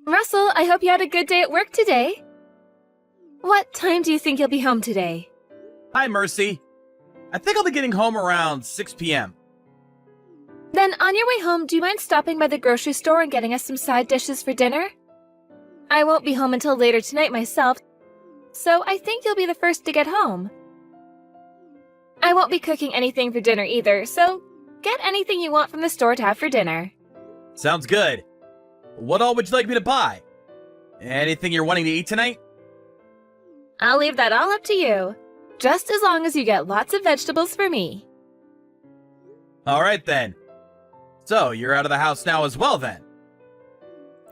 Russell, I hope you had a good day at work today. What time do you think you'll be home today? Hi, Mercy. I think I'll be getting home around 6 p.m. Then on your way home, do you mind stopping by the grocery store and getting us some side dishes for dinner? I won't be home until later tonight myself, so I think you'll be the first to get home. I won't be cooking anything for dinner either, so get anything you want from the store to have for dinner. Sounds good. What all would you like me to buy? Anything you're wanting to eat tonight? I'll leave that all up to you, just as long as you get lots of vegetables for me. All right, then. So, you're out of the house now as well, then?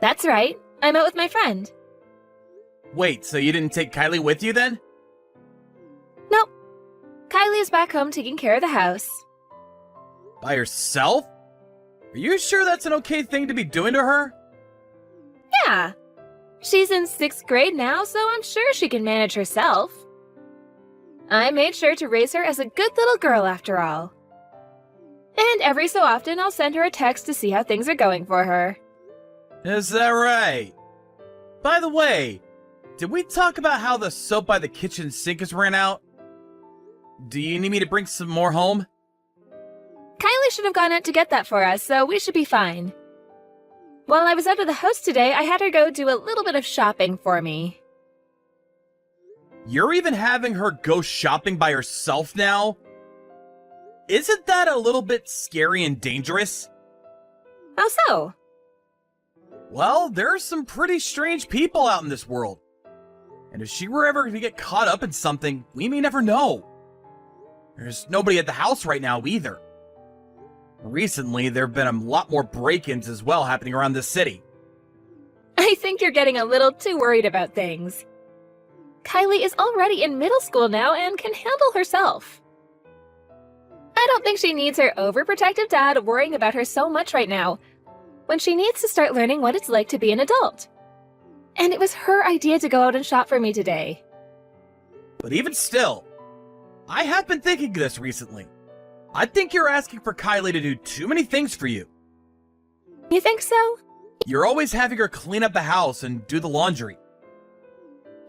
That's right. I'm out with my friend. Wait, so you didn't take Kylie with you, then? Nope. Kylie is back home taking care of the house. By herself? Are you sure that's an okay thing to be doing to her? Yeah. She's in 6th grade now, so I'm sure she can manage herself. I made sure to raise her as a good little girl after all. And every so often, I'll send her a text to see how things are going for her. Is that right? By the way, did we talk about how the soap by the kitchen sink has ran out? Do you need me to bring some more home? Kylie should have gone out to get that for us, so we should be fine. While I was out of the house today, I had her go do a little bit of shopping for me. You're even having her go shopping by herself now? Isn't that a little bit scary and dangerous? How so? Well, there are some pretty strange people out in this world. And if she were ever to get caught up in something, we may never know. There's nobody at the house right now either. Recently, there have been a lot more break-ins as well happening around this city. I think you're getting a little too worried about things. Kylie is already in middle school now and can handle herself. I don't think she needs her overprotective dad worrying about her so much right now, when she needs to start learning what it's like to be an adult. And it was her idea to go out and shop for me today. But even still, I have been thinking this recently. I think you're asking for Kylie to do too many things for you. You think so? You're always having her clean up the house and do the laundry.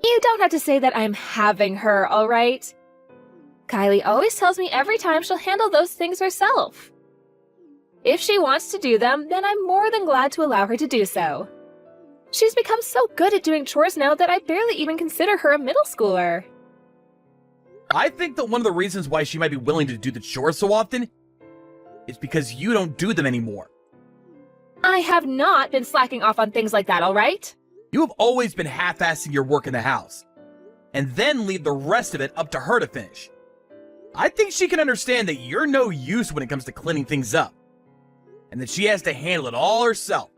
You don't have to say that I'm having her, all right? Kylie always tells me every time she'll handle those things herself. If she wants to do them, then I'm more than glad to allow her to do so. She's become so good at doing chores now that I barely even consider her a middle schooler. I think that one of the reasons why she might be willing to do the chores so often is because you don't do them anymore. I have not been slacking off on things like that, all right? You have always been half-assing your work in the house, and then leave the rest of it up to her to finish. I think she can understand that you're no use when it comes to cleaning things up, and that she has to handle it all herself.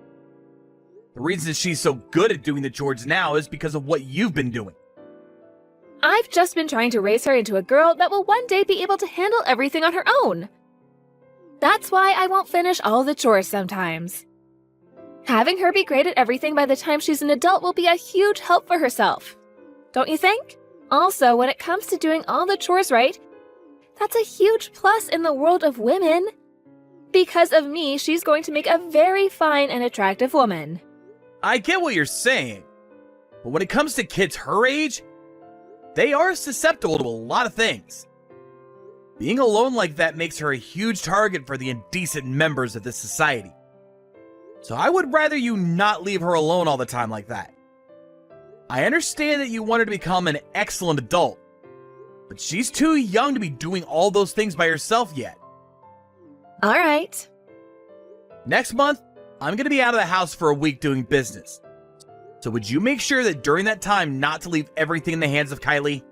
The reason she's so good at doing the chores now is because of what you've been doing. I've just been trying to raise her into a girl that will one day be able to handle everything on her own. That's why I won't finish all the chores sometimes. Having her be great at everything by the time she's an adult will be a huge help for herself. Don't you think? Also, when it comes to doing all the chores right, that's a huge plus in the world of women. Because of me, she's going to make a very fine and attractive woman. I get what you're saying, but when it comes to kids her age, they are susceptible to a lot of things. Being alone like that makes her a huge target for the indecent members of this society. So I would rather you not leave her alone all the time like that. I understand that you want her to become an excellent adult, but she's too young to be doing all those things by herself yet. All right. Next month, I'm going to be out of the house for a week doing business. So would you make sure that during that time not to leave everything in the hands of Kylie?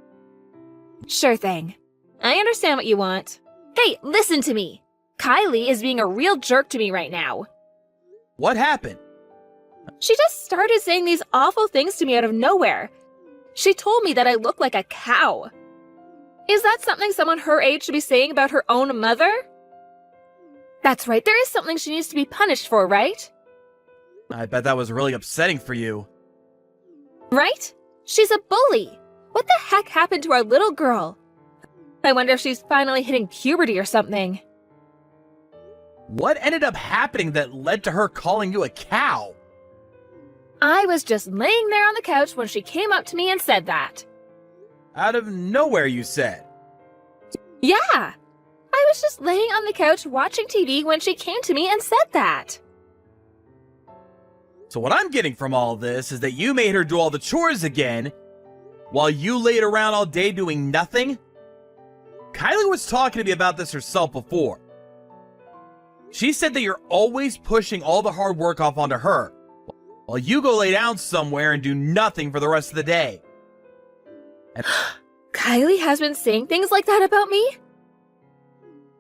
Sure thing. I understand what you want. Hey, listen to me. Kylie is being a real jerk to me right now. What happened? She just started saying these awful things to me out of nowhere. She told me that I look like a cow. Is that something someone her age should be saying about her own mother? That's right, there is something she needs to be punished for, right? I bet that was really upsetting for you. Right? She's a bully. What the heck happened to our little girl? I wonder if she's finally hitting puberty or something. What ended up happening that led to her calling you a cow? I was just laying there on the couch when she came up to me and said that. Out of nowhere, you said. Yeah, I was just laying on the couch watching TV when she came to me and said that. So what I'm getting from all this is that you made her do all the chores again, while you laid around all day doing nothing? Kylie was talking to me about this herself before. She said that you're always pushing all the hard work off onto her, while you go lay down somewhere and do nothing for the rest of the day. And Kylie has been saying things like that about me?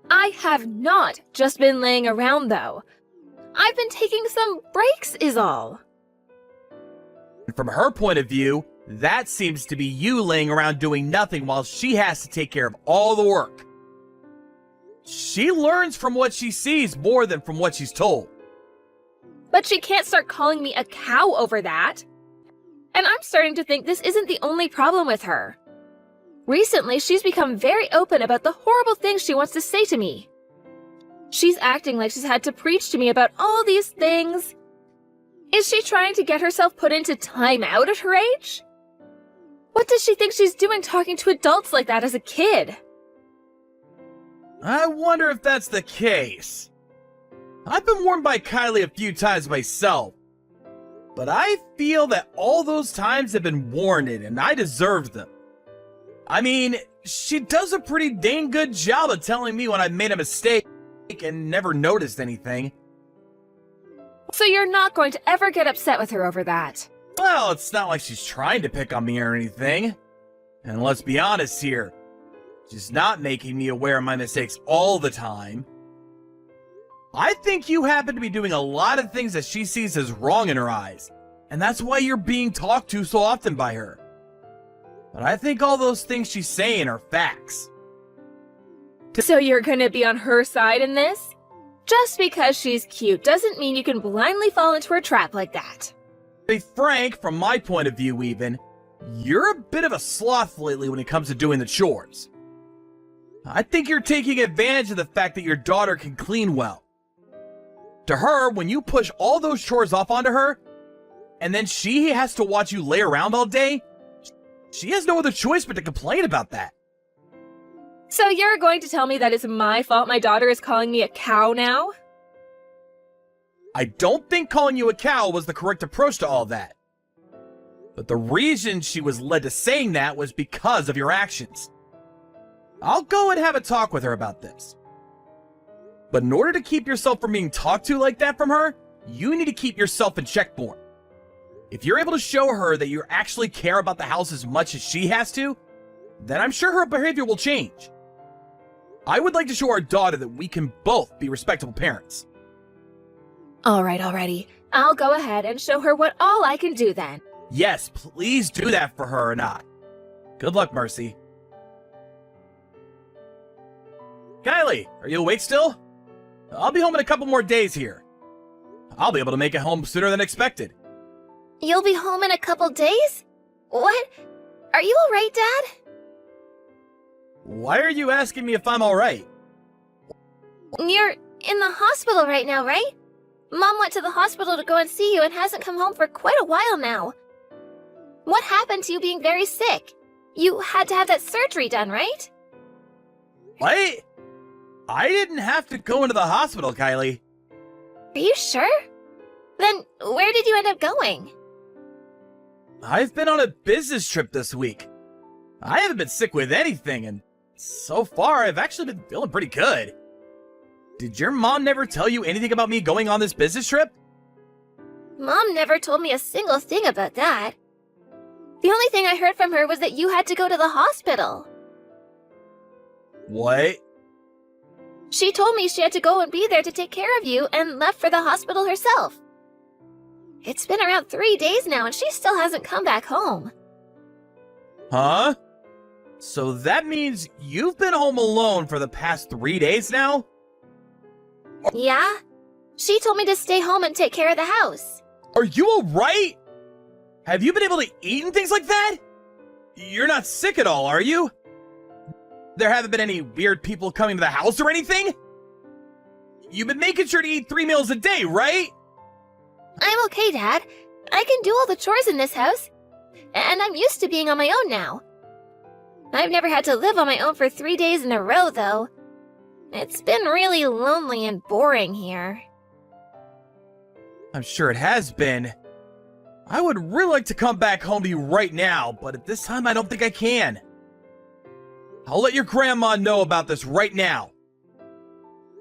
I have not just been laying around, though. I've been taking some breaks is all. from her point of view, that seems to be you laying around doing nothing while she has to take care of all the work. She learns from what she sees more than from what she's told. But she can't start calling me a cow over that. And I'm starting to think this isn't the only problem with her. Recently, she's become very open about the horrible things she wants to say to me. She's acting like she's had to preach to me about all these things. Is she trying to get herself put into time out at her age? What does she think she's doing talking to adults like that as a kid? I wonder if that's the case. I've been warned by Kylie a few times myself, but I feel that all those times have been warranted and I deserved them. I mean, she does a pretty dang good job of telling me when I made a mistake and never noticed anything. So you're not going to ever get upset with her over that? Well, it's not like she's trying to pick on me or anything. And let's be honest here, she's not making me aware of my mistakes all the time. I think you happen to be doing a lot of things that she sees as wrong in her eyes, and that's why you're being talked to so often by her. But I think all those things she's saying are facts. So you're gonna be on her side in this? Just because she's cute doesn't mean you can blindly fall into her trap like that. To be frank, from my point of view even, you're a bit of a sloth lately when it comes to doing the chores. I think you're taking advantage of the fact that your daughter can clean well. To her, when you push all those chores off onto her, and then she has to watch you lay around all day, she has no other choice but to complain about that. So you're going to tell me that it's my fault my daughter is calling me a cow now? I don't think calling you a cow was the correct approach to all that. But the reason she was led to saying that was because of your actions. I'll go and have a talk with her about this. But in order to keep yourself from being talked to like that from her, you need to keep yourself in check more. If you're able to show her that you actually care about the house as much as she has to, then I'm sure her behavior will change. I would like to show our daughter that we can both be respectable parents. Alrighty. I'll go ahead and show her what all I can do then. Yes, please do that for her and I. Good luck, Mercy. Kylie, are you awake still? I'll be home in a couple more days here. I'll be able to make it home sooner than expected. You'll be home in a couple days? What? Are you alright, Dad? Why are you asking me if I'm alright? You're in the hospital right now, right? Mom went to the hospital to go and see you and hasn't come home for quite a while now. What happened to you being very sick? You had to have that surgery done, right? What? I didn't have to go into the hospital, Kylie. Are you sure? Then where did you end up going? I've been on a business trip this week. I haven't been sick with anything, and so far I've actually been feeling pretty good. Did your mom never tell you anything about me going on this business trip? Mom never told me a single thing about that. The only thing I heard from her was that you had to go to the hospital. What? She told me she had to go and be there to take care of you and left for the hospital herself. It's been around 3 days now and she still hasn't come back home. Huh? So that means you've been home alone for the past 3 days now? Yeah? She told me to stay home and take care of the house. Are you alright? Have you been able to eat and things like that? You're not sick at all, are you? There haven't been any weird people coming to the house or anything? You've been making sure to eat 3 meals a day, right? I'm okay, Dad. I can do all the chores in this house, and I'm used to being on my own now. I've never had to live on my own for 3 days in a row, though. It's been really lonely and boring here. I'm sure it has been. I would really like to come back home to you right now, but at this time I don't think I can. I'll let your grandma know about this right now.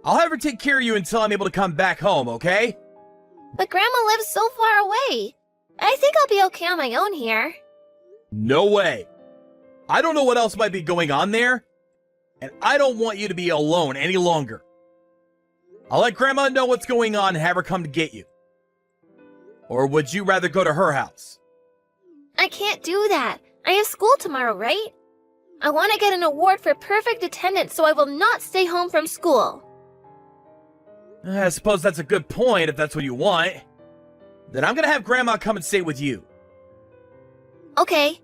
I'll have her take care of you until I'm able to come back home, okay? But Grandma lives so far away. I think I'll be okay on my own here. No way. I don't know what else might be going on there, and I don't want you to be alone any longer. I'll let Grandma know what's going on and have her come to get you. Or would you rather go to her house? I can't do that. I have school tomorrow, right? I want to get an award for perfect attendance, so I will not stay home from school. I suppose that's a good point if that's what you want. Then I'm gonna have Grandma come and stay with you. Okay.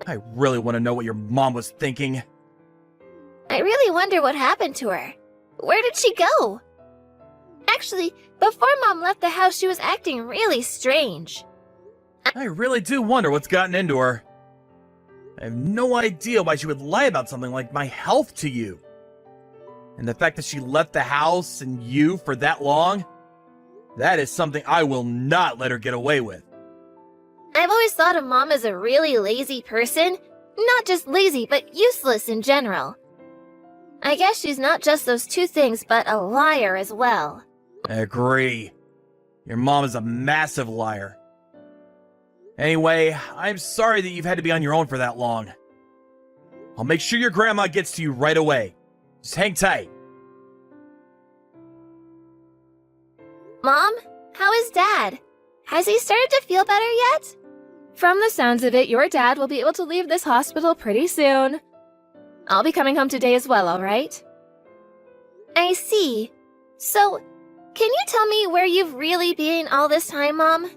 I really want to know what your mom was thinking. I really wonder what happened to her. Where did she go? Actually, before Mom left the house, she was acting really strange. I really do wonder what's gotten into her. I have no idea why she would lie about something like my health to you. And the fact that she left the house and you for that long, that is something I will not let her get away with. I've always thought of Mom as a really lazy person. Not just lazy, but useless in general. I guess she's not just those two things, but a liar as well. I agree. Your mom is a massive liar. Anyway, I'm sorry that you've had to be on your own for that long. I'll make sure your grandma gets to you right away. Just hang tight. Mom, how is Dad? Has he started to feel better yet? From the sounds of it, your dad will be able to leave this hospital pretty soon. I'll be coming home today as well, all right? I see. So, can you tell me where you've really been all this time, Mom?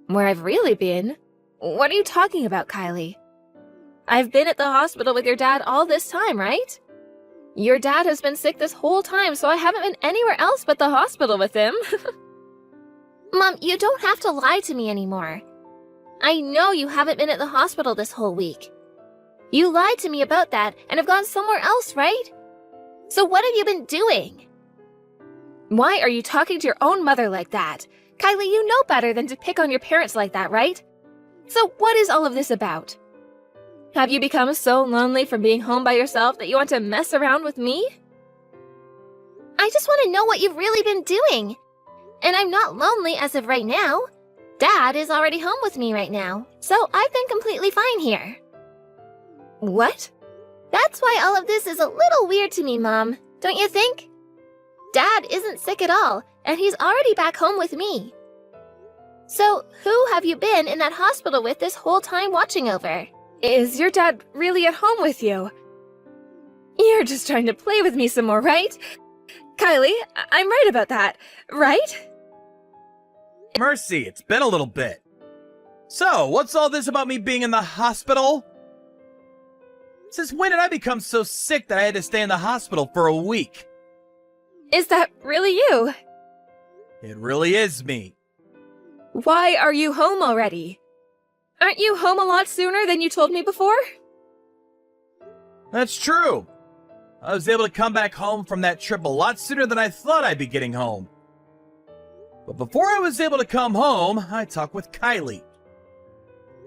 Where I've really been? What are you talking about, Kylie? I've been at the hospital with your dad all this time, right? Your dad has been sick this whole time, so I haven't been anywhere else but the hospital with him. Mom, you don't have to lie to me anymore. I know you haven't been at the hospital this whole week. You lied to me about that and have gone somewhere else, right? So what have you been doing? Why are you talking to your own mother like that? Kylie, you know better than to pick on your parents like that, right? So what is all of this about? Have you become so lonely from being home by yourself that you want to mess around with me? I just want to know what you've really been doing. And I'm not lonely as of right now. Dad is already home with me right now, so I've been completely fine here. What? That's why all of this is a little weird to me, Mom, don't you think? Dad isn't sick at all, and he's already back home with me. So, who have you been in that hospital with this whole time watching over? Is your dad really at home with you? You're just trying to play with me some more, right? Kylie, I'm right about that, right? Mercy, it's been a little bit. So, what's all this about me being in the hospital? Since when did I become so sick that I had to stay in the hospital for a week? Is that really you? It really is me. Why are you home already? Aren't you home a lot sooner than you told me before? That's true. I was able to come back home from that trip a lot sooner than I thought I'd be getting home. But before I was able to come home, I talked with Kylie.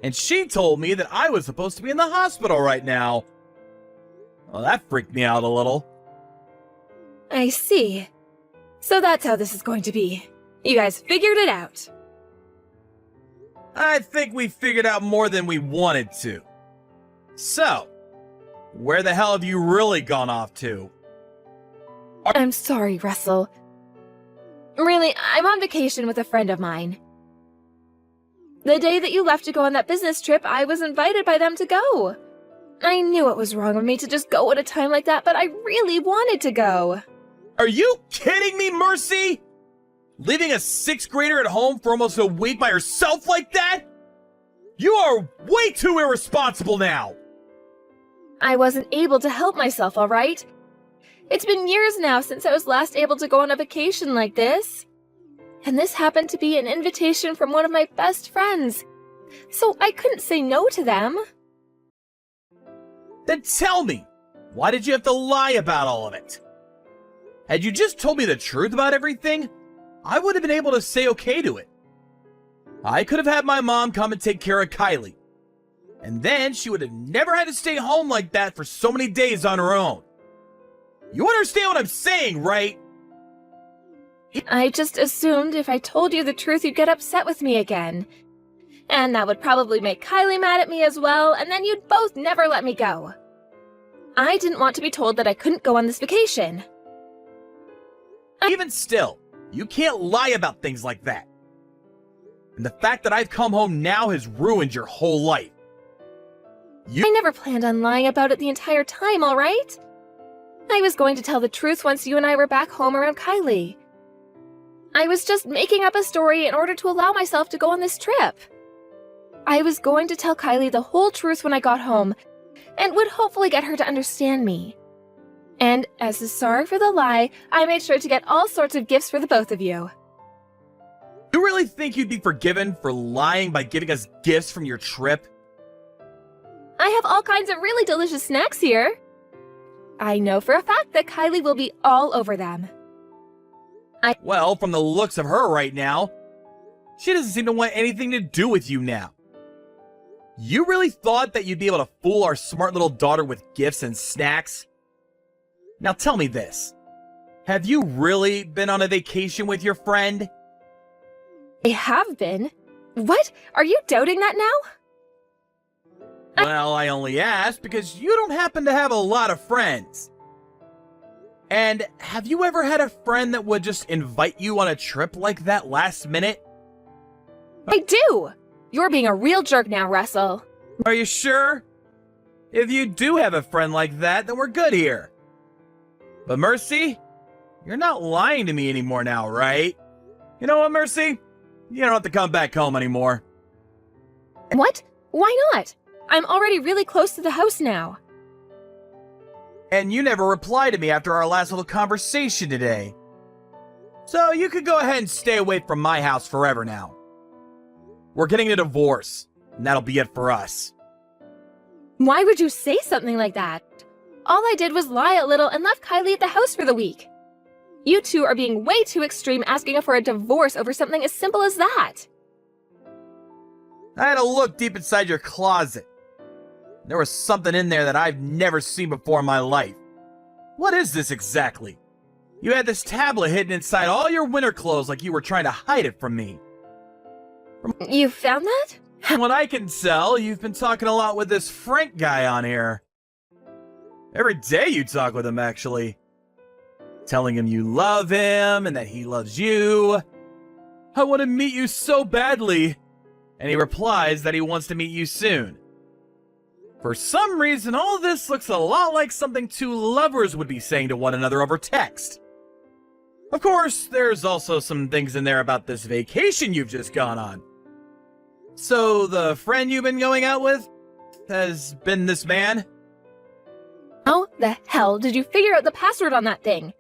And she told me that I was supposed to be in the hospital right now. Well, that freaked me out a little. I see. So that's how this is going to be. You guys figured it out. I think we figured out more than we wanted to. So, where the hell have you really gone off to? I'm sorry, Russell. Really, I'm on vacation with a friend of mine. The day that you left to go on that business trip, I was invited by them to go. I knew it was wrong of me to just go at a time like that, but I really wanted to go. Are you kidding me, Mercy? Leaving a 6th grader at home for almost a week by herself like that? You are way too irresponsible now! I wasn't able to help myself, all right? It's been years now since I was last able to go on a vacation like this. And this happened to be an invitation from one of my best friends. So I couldn't say no to them. Then tell me, why did you have to lie about all of it? Had you just told me the truth about everything, I would have been able to say okay to it. I could have had my mom come and take care of Kylie. And then she would have never had to stay home like that for so many days on her own. You understand what I'm saying, right? I just assumed if I told you the truth, you'd get upset with me again. And that would probably make Kylie mad at me as well, and then you'd both never let me go. I didn't want to be told that I couldn't go on this vacation. Even still, you can't lie about things like that. And the fact that I've come home now has ruined your whole life. I never planned on lying about it the entire time, all right? I was going to tell the truth once you and I were back home around Kylie. I was just making up a story in order to allow myself to go on this trip. I was going to tell Kylie the whole truth when I got home, and would hopefully get her to understand me. And as a sorry for the lie, I made sure to get all sorts of gifts for the both of you. You really think you'd be forgiven for lying by giving us gifts from your trip? I have all kinds of really delicious snacks here. I know for a fact that Kylie will be all over them. Well, from the looks of her right now, she doesn't seem to want anything to do with you now. You really thought that you'd be able to fool our smart little daughter with gifts and snacks? Now tell me this. Have you really been on a vacation with your friend? I have been. What? Are you doubting that now? Well, I only asked because you don't happen to have a lot of friends. And have you ever had a friend that would just invite you on a trip like that last minute? I do! You're being a real jerk now, Russell. Are you sure? If you do have a friend like that, then we're good here. But Mercy, you're not lying to me anymore now, right? You know what, Mercy? You don't have to come back home anymore. What? Why not? I'm already really close to the house now. And you never replied to me after our last little conversation today. So you could go ahead and stay away from my house forever now. We're getting a divorce, and that'll be it for us. Why would you say something like that? All I did was lie a little and left Kylie at the house for the week. You two are being way too extreme asking for a divorce over something as simple as that. I had a look deep inside your closet. There was something in there that I've never seen before in my life. What is this exactly? You had this tablet hidden inside all your winter clothes like you were trying to hide it from me. You found that? From what I can tell, you've been talking a lot with this Frank guy on here. Every day you talk with him, actually. Telling him you love him and that he loves you. I want to meet you so badly. And he replies that he wants to meet you soon. For some reason, all this looks a lot like something two lovers would be saying to one another over text. Of course, there's also some things in there about this vacation you've just gone on. So, the friend you've been going out with has been this man? How the hell did you figure out the password on that thing?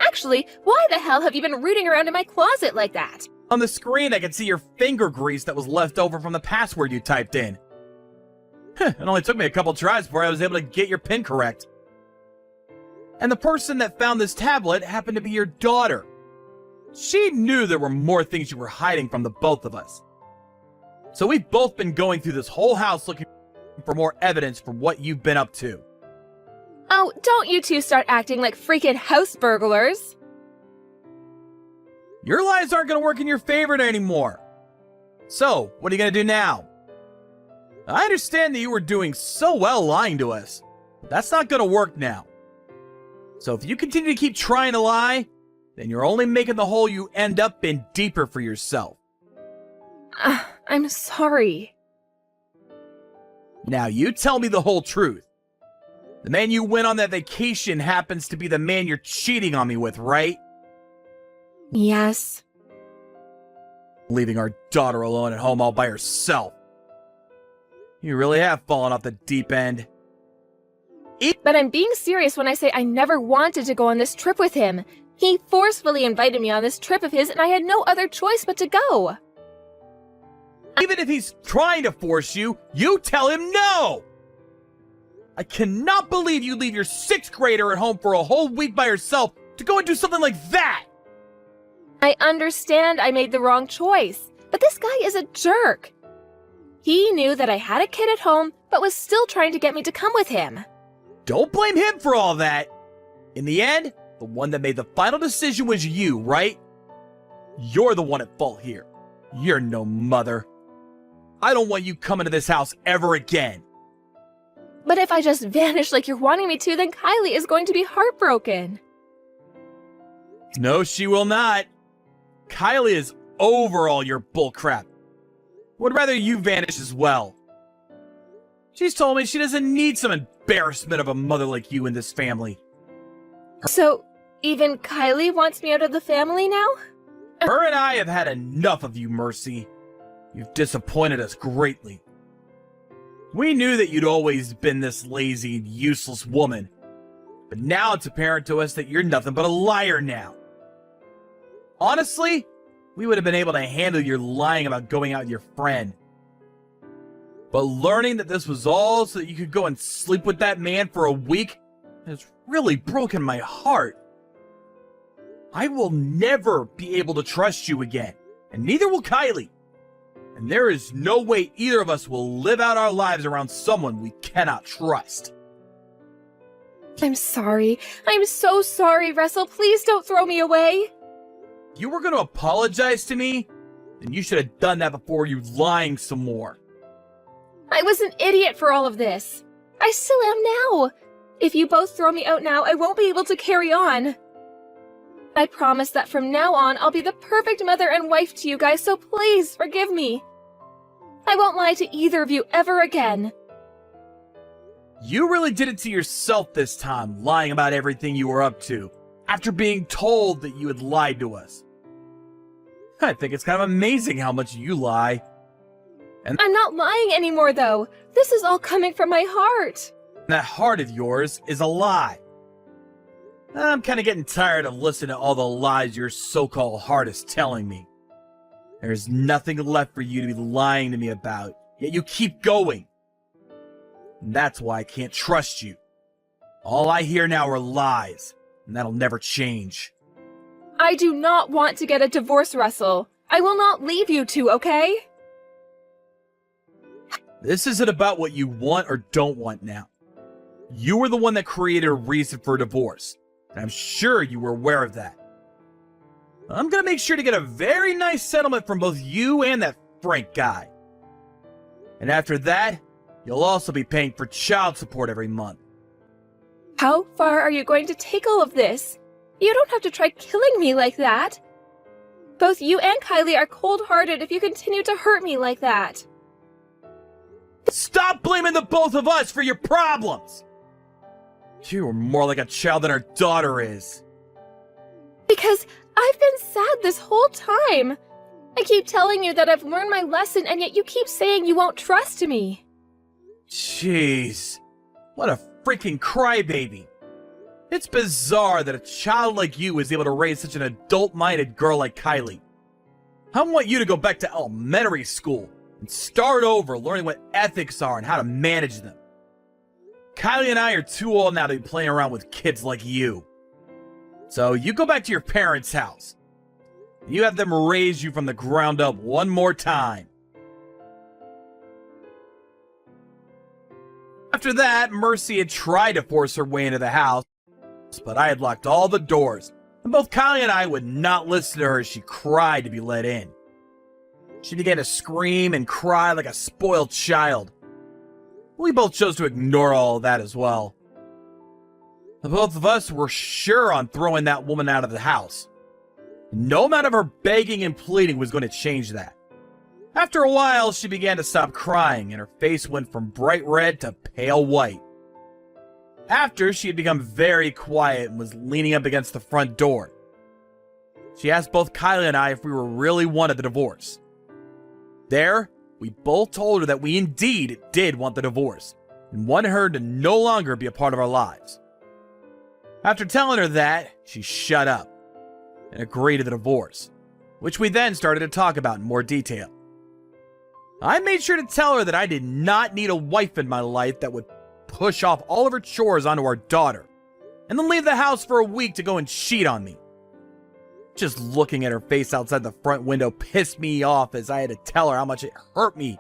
Actually, why the hell have you been rooting around in my closet like that? On the screen, I can see your finger grease that was left over from the password you typed in. It only took me a couple tries before I was able to get your PIN correct. And the person that found this tablet happened to be your daughter. She knew there were more things you were hiding from the both of us. So we've both been going through this whole house looking for more evidence for what you've been up to. Oh, don't you two start acting like freaking house burglars. Your lies aren't going to work in your favor anymore. So, what are you going to do now? I understand that you were doing so well lying to us, but that's not going to work now. So if you continue to keep trying to lie, then you're only making the hole you end up in deeper for yourself. I'm sorry. Now you tell me the whole truth. The man you went on that vacation happens to be the man you're cheating on me with, right? Yes. Leaving our daughter alone at home all by herself. You really have fallen off the deep end. But I'm being serious when I say I never wanted to go on this trip with him. He forcefully invited me on this trip of his, and I had no other choice but to go. Even if he's trying to force you, you tell him no! I cannot believe you leave your 6th grader at home for a whole week by herself to go and do something like that! I understand I made the wrong choice, but this guy is a jerk. He knew that I had a kid at home, but was still trying to get me to come with him. Don't blame him for all that! In the end, the one that made the final decision was you, right? You're the one at fault here. You're no mother. I don't want you coming to this house ever again. But if I just vanish like you're wanting me to, then Kylie is going to be heartbroken. No, she will not. Kylie is over all your bullcrap. Would rather you vanish as well. She's told me she doesn't need some embarrassment of a mother like you in this family. So, even Kylie wants me out of the family now? Her and I have had enough of you, Mercy. You've disappointed us greatly. We knew that you'd always been this lazy and useless woman, but now it's apparent to us that you're nothing but a liar now. Honestly, we would have been able to handle your lying about going out with your friend. But learning that this was all so that you could go and sleep with that man for a week has really broken my heart. I will never be able to trust you again, and neither will Kylie. And there is no way either of us will live out our lives around someone we cannot trust. I'm sorry. I'm so sorry, Russell. Please don't throw me away. You were going to apologize to me? Then you should have done that before you lying some more. I was an idiot for all of this. I still am now. If you both throw me out now, I won't be able to carry on. I promise that from now on, I'll be the perfect mother and wife to you guys, so please forgive me. I won't lie to either of you ever again. You really did it to yourself this time, lying about everything you were up to, after being told that you had lied to us. I think it's kind of amazing how much you lie. I'm not lying anymore, though. This is all coming from my heart. That heart of yours is a lie. I'm kind of getting tired of listening to all the lies your so-called heart is telling me. There's nothing left for you to be lying to me about, yet you keep going. And that's why I can't trust you. All I hear now are lies, and that'll never change. I do not want to get a divorce, Russell. I will not leave you two, okay? This isn't about what you want or don't want now. You were the one that created a reason for a divorce, and I'm sure you were aware of that. I'm gonna make sure to get a very nice settlement from both you and that Frank guy. And after that, you'll also be paying for child support every month. How far are you going to take all of this? You don't have to try killing me like that. Both you and Kylie are cold-hearted if you continue to hurt me like that. Stop blaming the both of us for your problems! You are more like a child than our daughter is. Because I've been sad this whole time. I keep telling you that I've learned my lesson, and yet you keep saying you won't trust me. Jeez. What a freaking crybaby. It's bizarre that a child like you is able to raise such an adult-minded girl like Kylie. I want you to go back to elementary school and start over learning what ethics are and how to manage them. Kylie and I are too old now to be playing around with kids like you. So you go back to your parents' house. You have them raise you from the ground up one more time. After that, Mercy had tried to force her way into the house, but I had locked all the doors, and both Kylie and I would not listen to her as she cried to be let in. She began to scream and cry like a spoiled child. We both chose to ignore all of that as well. The both of us were sure on throwing that woman out of the house. No amount of her begging and pleading was going to change that. After a while, she began to stop crying, and her face went from bright red to pale white. After, she had become very quiet and was leaning up against the front door. She asked both Kylie and I if we really wanted the divorce. There, we both told her that we indeed did want the divorce, and wanted her to no longer be a part of our lives. After telling her that, she shut up, and agree to the divorce, which we then started to talk about in more detail. I made sure to tell her that I did not need a wife in my life that would push off all of her chores onto our daughter, and then leave the house for a week to go and cheat on me. Just looking at her face outside the front window pissed me off, as I had to tell her how much it hurt me,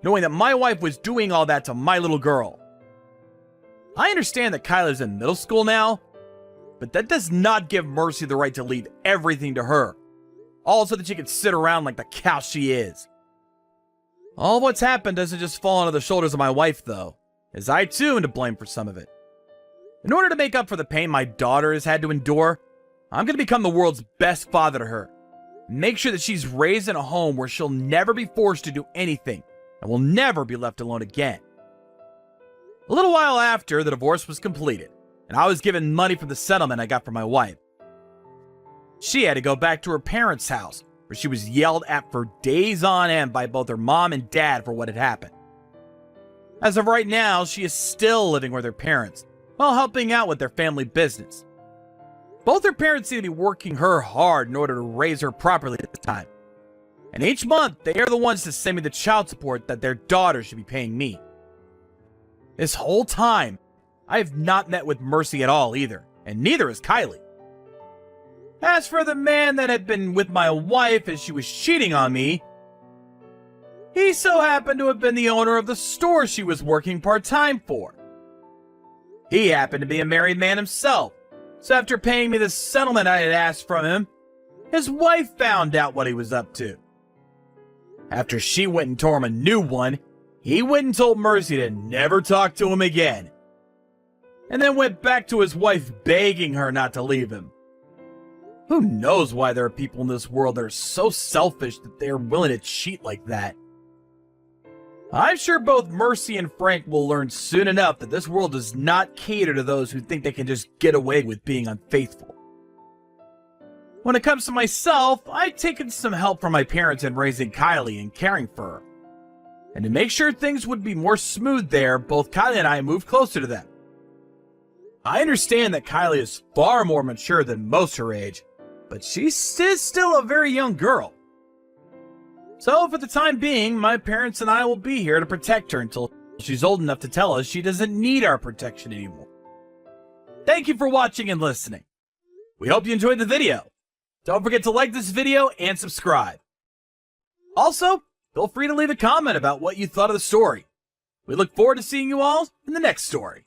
knowing that my wife was doing all that to my little girl. I understand that Kyla's in middle school now, but that does not give Mercy the right to leave everything to her, all so that she can sit around like the cow she is. All of what's happened doesn't just fall onto the shoulders of my wife, though, as I too am to blame for some of it. In order to make up for the pain my daughter has had to endure, I'm going to become the world's best father to her. Make sure that she's raised in a home where she'll never be forced to do anything and will never be left alone again. A little while after, the divorce was completed, and I was given money from the settlement I got from my wife. She had to go back to her parents' house, where she was yelled at for days on end by both her mom and dad for what had happened. As of right now, she is still living with her parents, while helping out with their family business. Both her parents seem to be working her hard in order to raise her properly at the time. And each month, they are the ones to send me the child support that their daughter should be paying me. This whole time, I have not met with Mercy at all either, and neither has Kylie. As for the man that had been with my wife as she was cheating on me, he so happened to have been the owner of the store she was working part-time for. He happened to be a married man himself, so after paying me the settlement I had asked from him, his wife found out what he was up to. After she went and tore him a new one, he went and told Mercy to never talk to him again, and then went back to his wife begging her not to leave him. Who knows why there are people in this world that are so selfish that they are willing to cheat like that? I'm sure both Mercy and Frank will learn soon enough that this world does not cater to those who think they can just get away with being unfaithful. When it comes to myself, I've taken some help from my parents in raising Kylie and caring for her. And to make sure things would be more smooth there, both Kylie and I moved closer to them. I understand that Kylie is far more mature than most her age, but she's still a very young girl. So for the time being, my parents and I will be here to protect her until she's old enough to tell us she doesn't need our protection anymore. Thank you for watching and listening. We hope you enjoyed the video. Don't forget to like this video and subscribe. Also, feel free to leave a comment about what you thought of the story. We look forward to seeing you all in the next story.